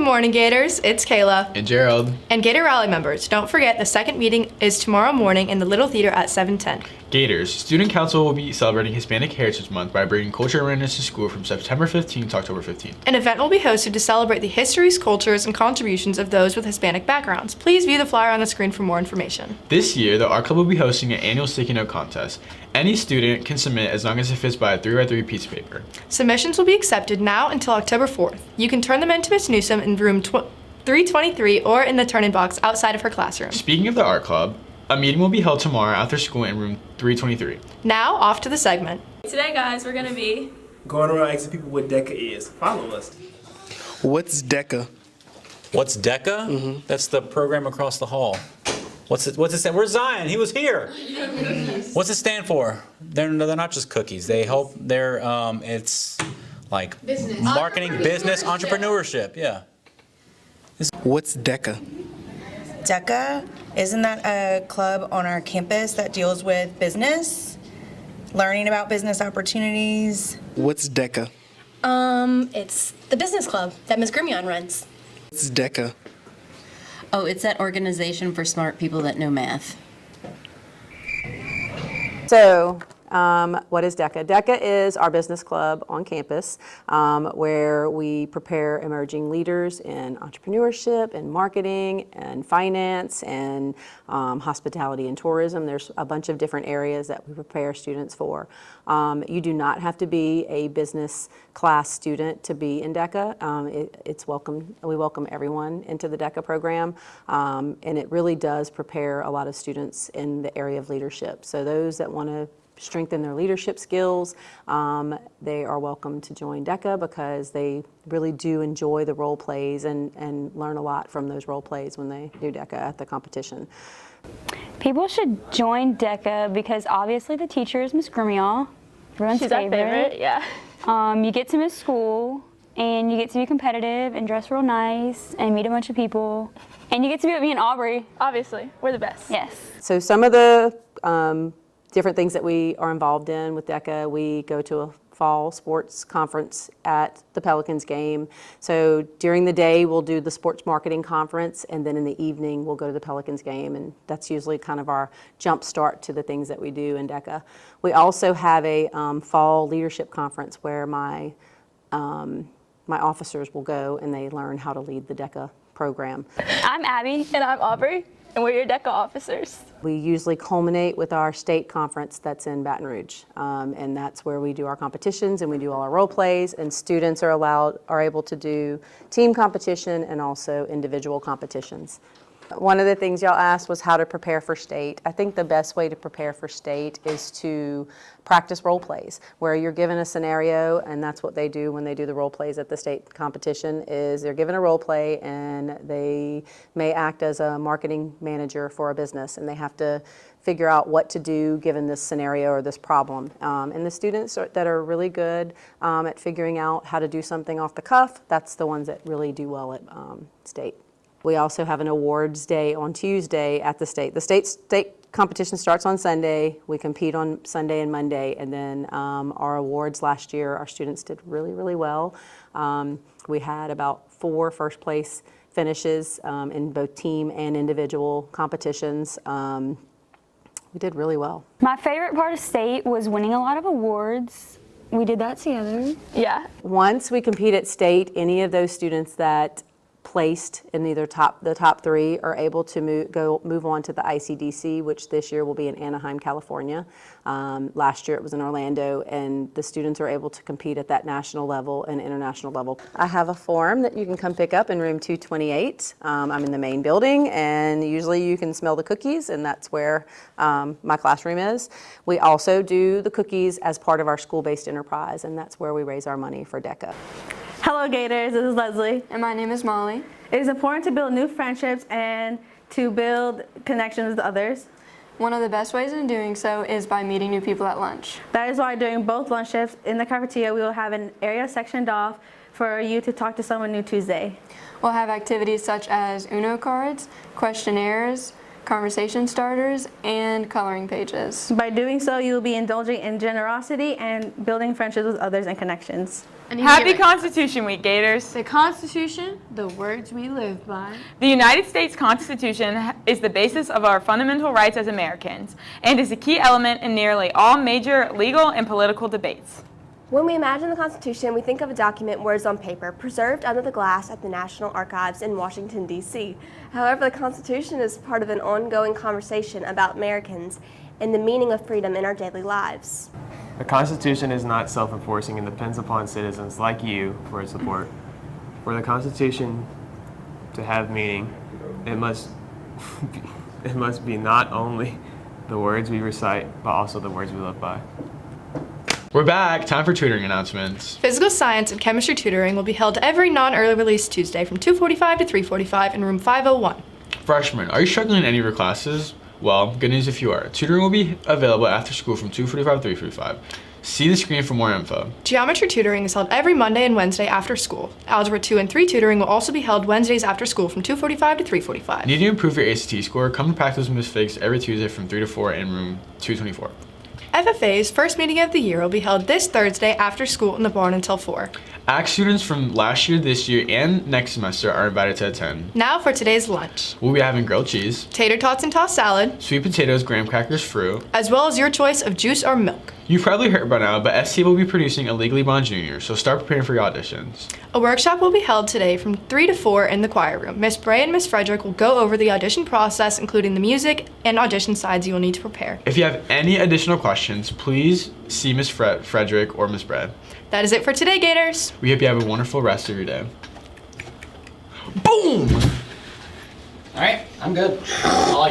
morning, Gators. It's Kayla. And Gerald. And Gator Rally members, don't forget the second meeting is tomorrow morning in the Little Theater at 7:10. Gators, Student Council will be celebrating Hispanic Heritage Month by bringing culture awareness to school from September 15th to October 15th. An event will be hosted to celebrate the histories, cultures, and contributions of those with Hispanic backgrounds. Please view the flyer on the screen for more information. This year, the Art Club will be hosting an annual sticky note contest. Any student can submit as long as it fits by a 3x3 piece of paper. Submissions will be accepted now until October 4th. You can turn them in to Ms. Newsom in room 323 or in the turn-in box outside of her classroom. Speaking of the Art Club, a meeting will be held tomorrow after school in room 323. Now, off to the segment. Today, guys, we're gonna be going around asking people what DECA is. Follow us. What's DECA? What's DECA? Mm-hmm. That's the program across the hall. What's it stand? Where's Zion? He was here. What's it stand for? They're not just cookies. They help. It's like Business. marketing, business, entrepreneurship. Yeah. What's DECA? DECA, isn't that a club on our campus that deals with business, learning about business opportunities? What's DECA? It's the business club that Ms. Grimion runs. What's DECA? Oh, it's that organization for smart people that know math. So, what is DECA? DECA is our business club on campus where we prepare emerging leaders in entrepreneurship and marketing and finance and hospitality and tourism. There's a bunch of different areas that we prepare students for. You do not have to be a business class student to be in DECA. It's welcome. We welcome everyone into the DECA program, and it really does prepare a lot of students in the area of leadership. So those that want to strengthen their leadership skills, they are welcome to join DECA because they really do enjoy the role plays and learn a lot from those role plays when they do DECA at the competition. People should join DECA because obviously the teacher is Miss Grimion, everyone's She's our favorite, yeah. You get to miss school and you get to be competitive and dress real nice and meet a bunch of people. And you get to be with me and Aubrey. Obviously, we're the best. Yes. So some of the different things that we are involved in with DECA, we go to a fall sports conference at the Pelicans game. So during the day, we'll do the sports marketing conference, and then in the evening, we'll go to the Pelicans game, and that's usually kind of our jump start to the things that we do in DECA. We also have a fall leadership conference where my officers will go and they learn how to lead the DECA program. I'm Abby. And I'm Aubrey. And we're your DECA officers. We usually culminate with our state conference that's in Baton Rouge, and that's where we do our competitions and we do all our role plays, and students are able to do team competition and also individual competitions. One of the things y'all asked was how to prepare for state. I think the best way to prepare for state is to practice role plays, where you're given a scenario, and that's what they do when they do the role plays at the state competition, is they're given a role play and they may act as a marketing manager for a business, and they have to figure out what to do given this scenario or this problem. And the students that are really good at figuring out how to do something off the cuff, that's the ones that really do well at state. We also have an awards day on Tuesday at the state. The state competition starts on Sunday. We compete on Sunday and Monday, and then our awards last year, our students did really, really well. We had about 4 first place finishes in both team and individual competitions. We did really well. My favorite part of state was winning a lot of awards. We did that together. Yeah. Once we compete at state, any of those students that placed in either the top 3 are able to move on to the ICDC, which this year will be in Anaheim, California. Last year it was in Orlando, and the students are able to compete at that national level and international level. I have a form that you can come pick up in room 228. I'm in the main building, and usually you can smell the cookies, and that's where my classroom is. We also do the cookies as part of our school-based enterprise, and that's where we raise our money for DECA. Hello Gators, this is Leslie. And my name is Molly. It is important to build new friendships and to build connections with others. One of the best ways in doing so is by meeting new people at lunch. That is why during both lunch shifts in the cafeteria, we will have an area sectioned off for you to talk to someone new Tuesday. We'll have activities such as Uno cards, questionnaires, conversation starters, and coloring pages. By doing so, you will be indulging in generosity and building friendships with others and connections. Happy Constitution Week, Gators. The Constitution, the words we live by. The United States Constitution is the basis of our fundamental rights as Americans and is a key element in nearly all major legal and political debates. When we imagine the Constitution, we think of a document words on paper, preserved under the glass at the National Archives in Washington, D.C. However, the Constitution is part of an ongoing conversation about Americans and the meaning of freedom in our daily lives. The Constitution is not self-enforcing and depends upon citizens like you for its support. For the Constitution to have meaning, it must be not only the words we recite, but also the words we live by. We're back. Time for tutoring announcements. Physical science and chemistry tutoring will be held every non-early release Tuesday from 2:45 to 3:45 in room 501. Freshmen, are you struggling in any of your classes? Well, good news if you are. Tutoring will be available after school from 2:45 to 3:45. See the screen for more info. Geometry tutoring is held every Monday and Wednesday after school. Algebra 2 and 3 tutoring will also be held Wednesdays after school from 2:45 to 3:45. Need to improve your ACT score? Come to practice with Ms. Figs every Tuesday from 3 to 4 in room 224. FFA's first meeting of the year will be held this Thursday after school in the barn until 4. ACT students from last year, this year, and next semester are invited to attend. Now for today's lunch. We'll be having grilled cheese, Tater tots and tossed salad, sweet potatoes, graham crackers, fruit, as well as your choice of juice or milk. You've probably heard by now, but ST will be producing a Legally Blonde Junior, so start preparing for your auditions. A workshop will be held today from 3 to 4 in the choir room. Miss Bray and Miss Frederick will go over the audition process, including the music and audition sides you will need to prepare. If you have any additional questions, please see Miss Frederick or Miss Bray. That is it for today, Gators. We hope you have a wonderful rest of your day. Boom! All right, I'm good. I like